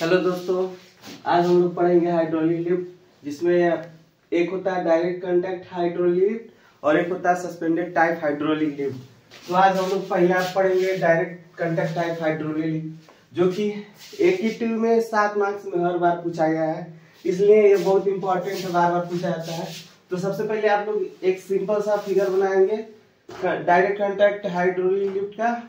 Hello दोस्तों, आज हम लोग पढ़ेंगे हाइड्रोलिक लिफ्ट, जिसमें एक होता है डायरेक्ट कांटेक्ट हाइड्रोलिक लिफ्ट और एक होता है सस्पेंडेड टाइप हाइड्रोलिक लिफ्ट। तो आज हम लोग पहले पढ़ेंगे direct contact type hydraulic lift, जो कि एक ही ट्यूब में 7 मार्क्स में हर बार पूछा गया है, इसलिए ये बहुत इंपॉर्टेंट है, बार बार पूछा जाता है। तो सबसे पहले आप लोग एक सिंपल सा फिगर बनाएंगे डायरेक्ट कांटेक्ट हाइड्रोलिक लिफ्ट का।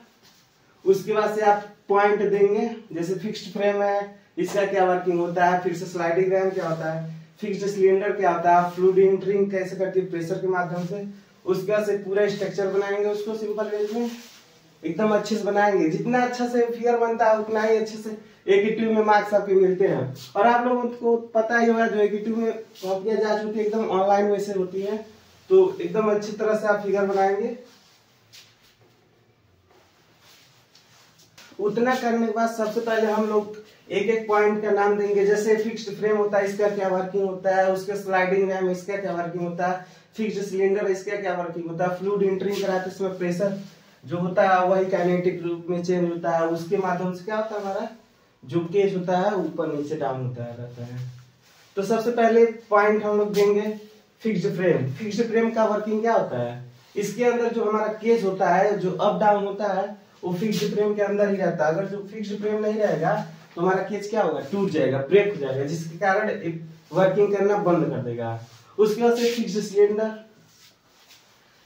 उसके बाद से आप पॉइंट देंगे, जैसे फिक्स्ड फ्रेम है, इसका क्या वर्किंग होता है, फिर से स्लाइडिंग रैम क्या होता है, फिक्स्ड सिलेंडर क्या होता है, फ्लूइड एंट्रिंग कैसे करती है प्रेशर के माध्यम से। उसके बाद से पूरा स्ट्रक्चर बनाएंगे, उसको सिंपल वेज में एकदम अच्छे से बनाएंगे। जितना अच्छा से फिगर बनता है उतना ही अच्छे से एक ही ट्यूब में मार्क्स आपके मिलते हैं। और आप लोगों को पता ही होगा, जो एक ही ट्यूब में कॉपियां जा चुकी है एकदम ऑनलाइन वैसे होती है, तो एकदम अच्छी तरह से आप फिगर बनाएंगे। उतना करने के बाद सबसे पहले हम लोग एक एक पॉइंट का नाम देंगे। जैसे फिक्स्ड फ्रेम होता है, इसका क्या वर्किंग होता है, उसके स्लाइडिंग रैम इसका क्या वर्किंग होता है, फिक्स्ड सिलेंडर इसका क्या वर्किंग होता है, फ्लूइड एंट्रिंग कराते हैं, इसमें प्रेशर जो होता है वही काइनेटिक रूप में चेंज होता है, उसके माध्यम से क्या होता है, हमारा जो केज होता है ऊपर नीचे डाउन होता है रहता है। तो सबसे पहले पॉइंट हम लोग देंगे फिक्स्ड फ्रेम। फिक्स्ड फ्रेम का वर्किंग क्या होता है, इसके अंदर जो हमारा केज होता है, जो अप डाउन होता है, वो फिक्स्ड फ्रेम के अंदर ही रहता है। अगर जो फिक्स्ड फ्रेम नहीं रहेगा तो हमारा केज क्या होगा, टूट जाएगा, ब्रेक हो जाएगा, जिसके कारण वर्किंग करना बंद कर देगा। उसके बाद से फिक्स्ड सिलेंडर।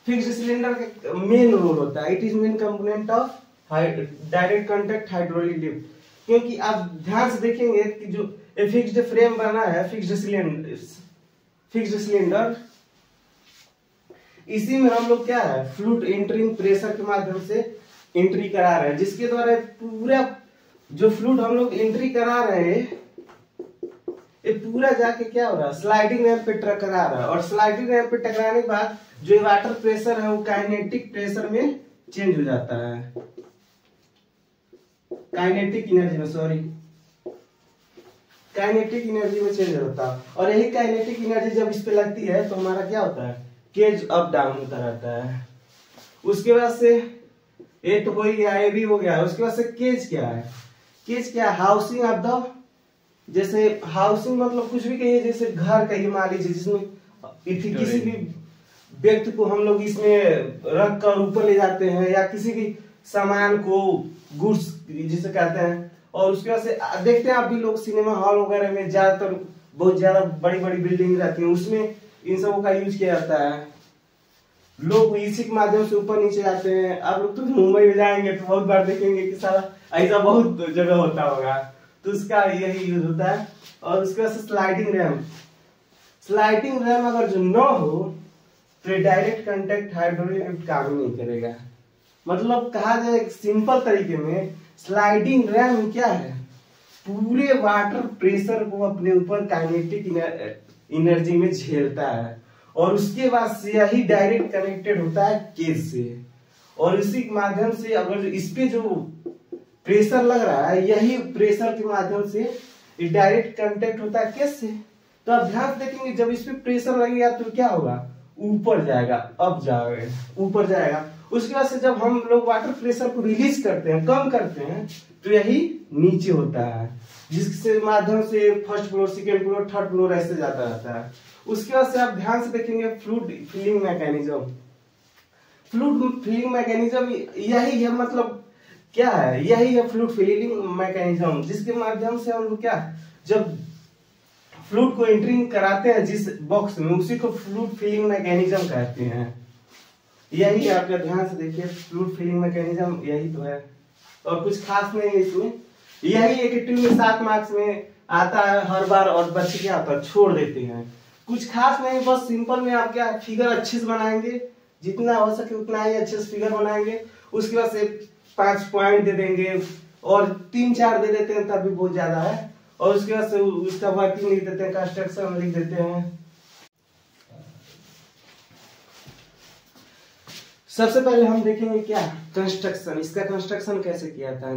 फिक्स्ड सिलेंडर का मेन रोल होता है, it is main component of direct contact hydraulic lift. क्योंकि आप ध्यान से देखेंगे कि जो फिक्स्ड फ्रेम बना है, फिक्स्ड सिलेंडर, इसी में हम लोग क्या है, फ्लूइड एंट्रिंग प्रेशर के माध्यम से एंट्री करा रहे हैं, जिसके द्वारा पूरा जो फ्लूइड हम लोग एंट्री करा रहे हैं, ये पूरा जाके क्या हो रहा है, स्लाइडिंग रैम पे टकरा रहा है। और स्लाइडिंग रैम पे टकराने के बाद जो वाटर प्रेशर है वो काइनेटिक प्रेशर में चेंज हो जाता है, काइनेटिक एनर्जी में चेंज होता है। और यही काइनेटिक एनर्जी जब इस पे लगती है तो हमारा क्या होता है, केज अप डाउन होता रहता है। उसके बाद से ये तो हो ही गया, ये भी हो गया। उसके बाद से केज क्या है, केज क्या है, हाउसिंग ऑफ द, जैसे हाउसिंग मतलब कुछ भी कहिए, जैसे घर कहिए मान लीजिए, जिसमें किसी भी व्यक्ति को हम लोग इसमें रख कर ऊपर ले जाते हैं, या किसी भी सामान को गुड्स जिसे कहते हैं। और उसके बाद से देखते हैं आप भी लोग सिनेमा हॉल वगैरह में ज्यादातर बहुत ज्यादा बड़ी बड़ी बिल्डिंग रहती है, उसमें इन सबों का यूज किया जाता है। लोग इसी के माध्यम से ऊपर नीचे जाते हैं। आप लोग तो मुंबई में जाएंगे तो बहुत बार देखेंगे कि सारा ऐसा बहुत जगह होता होगा, तो उसका यही यूज होता है। और उसके बाद स्लाइडिंग रैम अगर जो न हो तो डायरेक्ट कांटेक्ट हाइड्रोलिक लिफ्ट काम ही नहीं करेगा। मतलब कहा जाए सिंपल तरीके में, स्लाइडिंग रैम क्या है, पूरे वाटर प्रेशर को अपने ऊपर काइनेटिक एनर्जी में झेलता है, और उसके बाद से यही डायरेक्ट कनेक्टेड होता है केज से। और इसी के माध्यम से अगर इस पे जो प्रेशर लग रहा है, यही प्रेशर के माध्यम से डायरेक्ट कांटेक्ट होता है केज से। तो आप ध्यान से देखेंगे, जब इस पे प्रेशर लगेगा तो क्या होगा, ऊपर जाएगा, अप जाएगा, ऊपर जाएगा। उसके बाद से जब हम लोग वाटर प्रेशर को रिलीज करते हैं, कम करते हैं, तो यही नीचे होता है, जिसके माध्यम से first floor, second floor, third floor ऐसे जाता रहता है। उसके बाद से आप ध्यान से देखेंगे फ्लूइड फिलिंग मैकेनिज्म यही है, मतलब क्या है, यही है फ्लूइड फिलिंग मैकेनिज्म, जिसके माध्यम से हम लोग क्या, जब फ्लूइड को एंट्रिंग कराते हैं जिस बॉक्स में, उसी को फ्लूइड फिलिंग मैकेनिज्म कहते हैं। यही आपका ध्यान से देखिए, फ्लूइड फिलिंग मैकेनिज्म यही तो है, और कुछ खास नहीं है इसमें। यही एक ट्यूब में 7 मार्क्स में आता है हर बार, और बच्चे क्या होता है छोड़ देते हैं। कुछ खास नहीं, बस सिंपल में आप क्या फिगर अच्छे से बनाएंगे, जितना हो सके उतना ही अच्छे से फिगर बनाएंगे। उसके बाद से 5 पॉइंट दे देंगे, और 3-4 दे देते हैं तब भी बहुत ज्यादा है। और उसके बाद से उसका वर्किंग लिख देते हैं, कंस्ट्रक्शन लिख देते हैं। सबसे पहले हम देखेंगे क्या, कंस्ट्रक्शन, इसका कंस्ट्रक्शन कैसे किया था।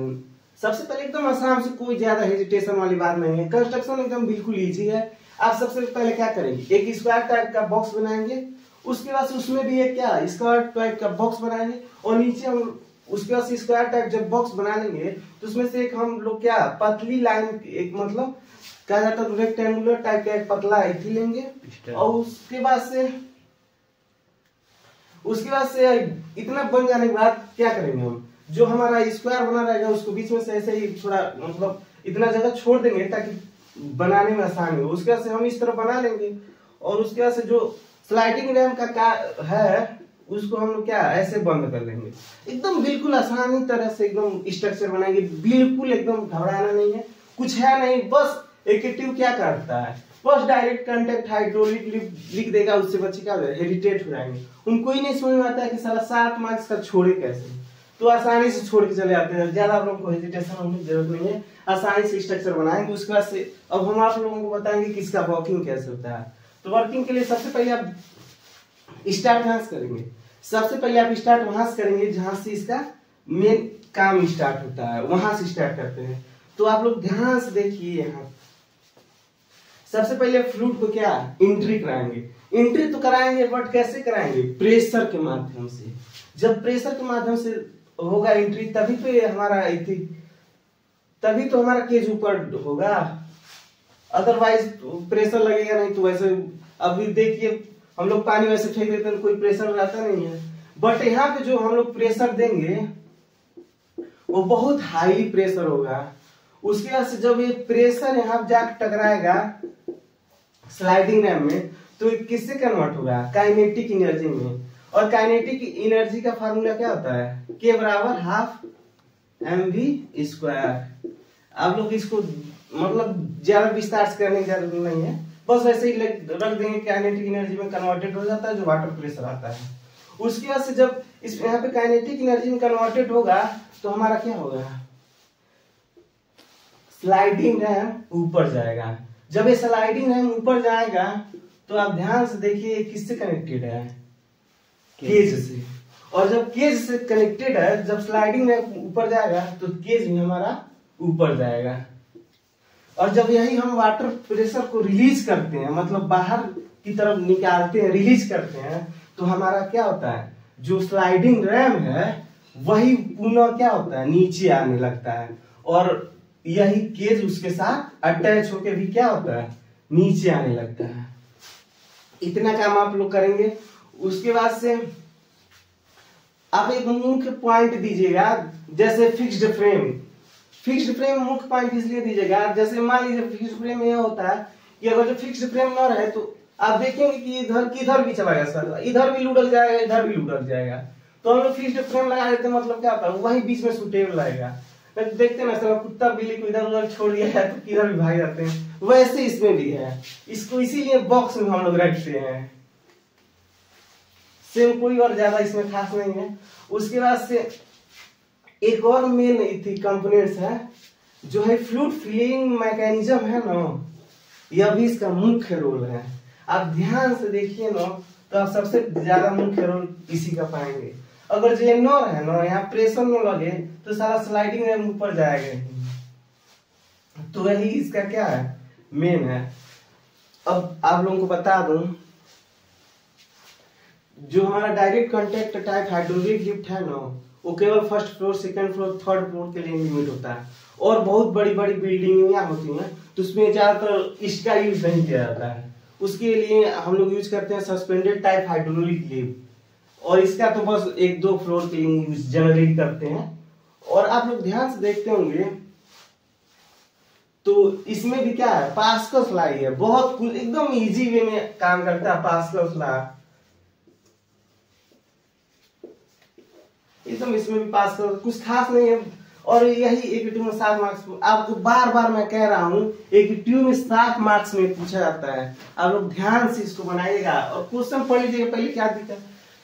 सबसे पहले एकदम आसान से, कोई ज्यादा हेजिटेशन वाली बात नहीं है, कंस्ट्रक्शन एकदम बिल्कुल इजी है। आप सबसे पहले क्या करेंगे, एक स्क्वायर टाइप का बॉक्स बनाएंगे। उसके बाद उसमें भी एक क्या स्क्वायर टाइप का बॉक्स बनाएंगे, और नीचे हम उसके बाद स्क्वायर टाइप जब बॉक्स बना लेंगे तो उसमें से एक हम लोग क्या पतली लाइन, एक मतलब क्या जाता है रेक्टेंगुलर टाइप का एक पतला इथी लेंगे, और उसके बाद से इतना बन जाने के बाद क्या करेंगे हम, जो हमारा स्क्वायर बना रहेगा उसको बीच में से ऐसे ही थोड़ा मतलब इतना जगह छोड़ देंगे ताकि बनाने में आसानी हो। उसके बाद से हम इस तरह बना लेंगे, और उसके बाद से जो स्लाइडिंग रैम का है उसको हम लोग क्या ऐसे बंद कर लेंगे। एकदम बिल्कुल आसानी तरह से एकदम स्ट्रक्चर बनाएंगे, बिल्कुल एकदम घबराना नहीं है, कुछ है नहीं। बस एक ट्यूब क्या करता है, बस डायरेक्ट कांटेक्ट हाइड्रोलिक लिख देगा, उससे बच्चे क्या हेरिटेट हो जाएंगे। उनको ही नहीं समझ में आता है कि साला 7 मार्क्स का छोड़े कैसे, तो आसानी से छोड़ के चले आते हैं। ज्यादा आप लोगों को हेजिटेशन होने की जरूरत नहीं है, आसानी से स्ट्रक्चर बनाएंगे। उसके बाद से अब हम आप लोगों को बताएंगे कि इसका वर्किंग कैसे होता है। तो वर्किंग के लिए सबसे पहले आप स्टार्ट कहां से करेंगे, सबसे पहले आप स्टार्ट वहां से करेंगे जहां से इसका मेन काम स्टार्ट होता है, वहां से स्टार्ट करते हैं। तो आप लोग ध्यान से देखिए, यहाँ सबसे पहले फ्लूइड को क्या एंट्री कराएंगे। एंट्री तो कराएंगे बट कैसे कराएंगे, प्रेशर के माध्यम से। जब प्रेशर के माध्यम से होगा एंट्री तभी तो हमारा केज ऊपर होगा, अदरवाइज प्रेशर लगेगा नहीं। तो वैसे अभी देखिए हम लोग पानी वैसे फेंक देते हैं, कोई प्रेशर रहता नहीं है, बट यहाँ पे जो हम लोग प्रेशर देंगे वो बहुत हाई प्रेशर होगा। उसके बाद से जब ये प्रेशर यहाँ जाकर टकराएगा स्लाइडिंग रैम में, तो किससे कन्वर्ट होगा, काइनेटिक एनर्जी में। और काइनेटिक एनर्जी का फार्मूला क्या होता है, के बराबर हाफ mv²। आप लोग इसको मतलब ज्यादा विस्तार से करने की जरूरत नहीं है, बस ऐसे ही रख देंगे, काइनेटिक एनर्जी में कन्वर्टेड हो जाता है जो वाटर प्रेशर आता है। उसके बाद से जब इस यहाँ पे काइनेटिक एनर्जी में कन्वर्टेड होगा तो हमारा क्या होगा, स्लाइडिंग रैम ऊपर जाएगा। जब ये स्लाइडिंग रैम ऊपर जाएगा तो आप ध्यान से देखिए किससे कनेक्टेड है, केज से। और जब केज से कनेक्टेड है, जब स्लाइडिंग रैम ऊपर जाएगा तो केज भी हमारा ऊपर जाएगा। और जब यही हम वाटर प्रेशर को रिलीज करते हैं, मतलब बाहर की तरफ निकालते हैं, रिलीज करते हैं, तो हमारा क्या होता है, जो स्लाइडिंग रैम है वही पुनः क्या होता है, नीचे आने लगता है। और यही केज उसके साथ अटैच होके भी क्या होता है, नीचे आने लगता है। इतना काम आप लोग करेंगे। उसके बाद से आप एक मुख्य पॉइंट दीजिएगा, जैसे फिक्स्ड फ्रेम। फिक्स्ड फ्रेम मुख्य पॉइंट इसलिए दीजिएगा, जैसे मान लीजिए फिक्स्ड फ्रेम यह होता है कि अगर जो फिक्स्ड फ्रेम न रहे तो आप देखेंगे कि इधर किधर भी चला गया, इधर भी लुढ़क जाएगा, इधर भी लुढ़क जाएगा। तो हम लोग फिक्स्ड फ्रेम लगा देते, मतलब क्या होता है, वही बीच में सुटेबल रहेगा। देखते ना सर, कुत्ता बिल्ली को इधर उधर छोड़ दिया है तो किधर भी भाग जाते हैं, वैसे इसमें भी है। इसको इसीलिए बॉक्स में हम लोग रखते हैं। सेम कोई और ज्यादा इसमें खास नहीं है। उसके बाद से एक और मेन थी कंपोनेंट्स है, जो है फ्लूइड फिलिंग मैकेनिज्म है ना, यह भी इसका मुख्य रोल है। आप ध्यान से देखिए ना, तो आप सबसे ज्यादा मुख्य रोल इसी का पाएंगे। अगर जो नॉर है ना, यहाँ प्रेशर न लगे तो सारा स्लाइडिंग रैम ऊपर जाएगा। तो यही इसका क्या है, मेन है। अब आप लोगों को बता दूं, जो हमारा direct contact type hydraulic lift है ना, वो केवल first floor, second floor, third floor के लिए लिमिट होता है। और बहुत बड़ी बड़ी बिल्डिंग होती हैं तो उसमें ज्यादातर इसका यूज नहीं किया जाता है। उसके लिए हम लोग यूज करते हैं सस्पेंडेड टाइप हाइड्रोलिक लिफ्ट, और इसका तो बस 1-2 फ्लोर के लिए यूज जनरली करते हैं। और आप लोग ध्यान से देखते होंगे तो इसमें भी क्या है, पास्कल्स लॉ है, बहुत एकदम इजी वे में काम करता है पास्कल्स लॉ। एकदम इसमें भी पास करो, कुछ खास नहीं है। और यही एक ट्यूब में 7 मार्क्स, आपको बार बार मैं कह रहा हूँ, एक ट्यूब में 7 मार्क्स में पूछा जाता है। आप लोग ध्यान से इसको बनाइएगा और क्वेश्चन पढ़ लीजिएगा। पहले क्या दिखा,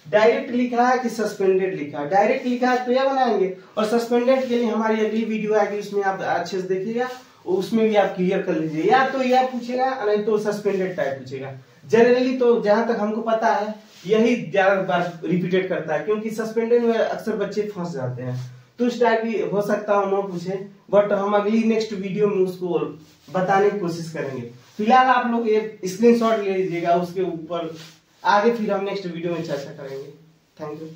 डायरेक्ट लिखा है कि सस्पेंडेड लिखा है। डायरेक्ट लिखा है तो यह बनाएंगे, और सस्पेंडेड के लिए हमारी अगली वीडियो आएगी, उसमें आप अच्छे से देखिएगा, उसमें भी आप क्लियर कर लीजिए। या तो यह पूछेगा नहीं तो सस्पेंडेड टाइप पूछेगा। जनरली तो जहां तक हमको पता है यही ज्यादा बार रिपीटेड करता है, क्योंकि सस्पेंडेड में अक्सर बच्चे फंस जाते हैं। तो इस टाइप भी हो सकता है, नो पूछे, बट हम अगली नेक्स्ट वीडियो में उसको बताने की कोशिश करेंगे। फिलहाल आप लोग ये स्क्रीनशॉट ले लीजिएगा, उसके ऊपर आगे फिर हम नेक्स्ट वीडियो में चर्चा करेंगे। Thank you.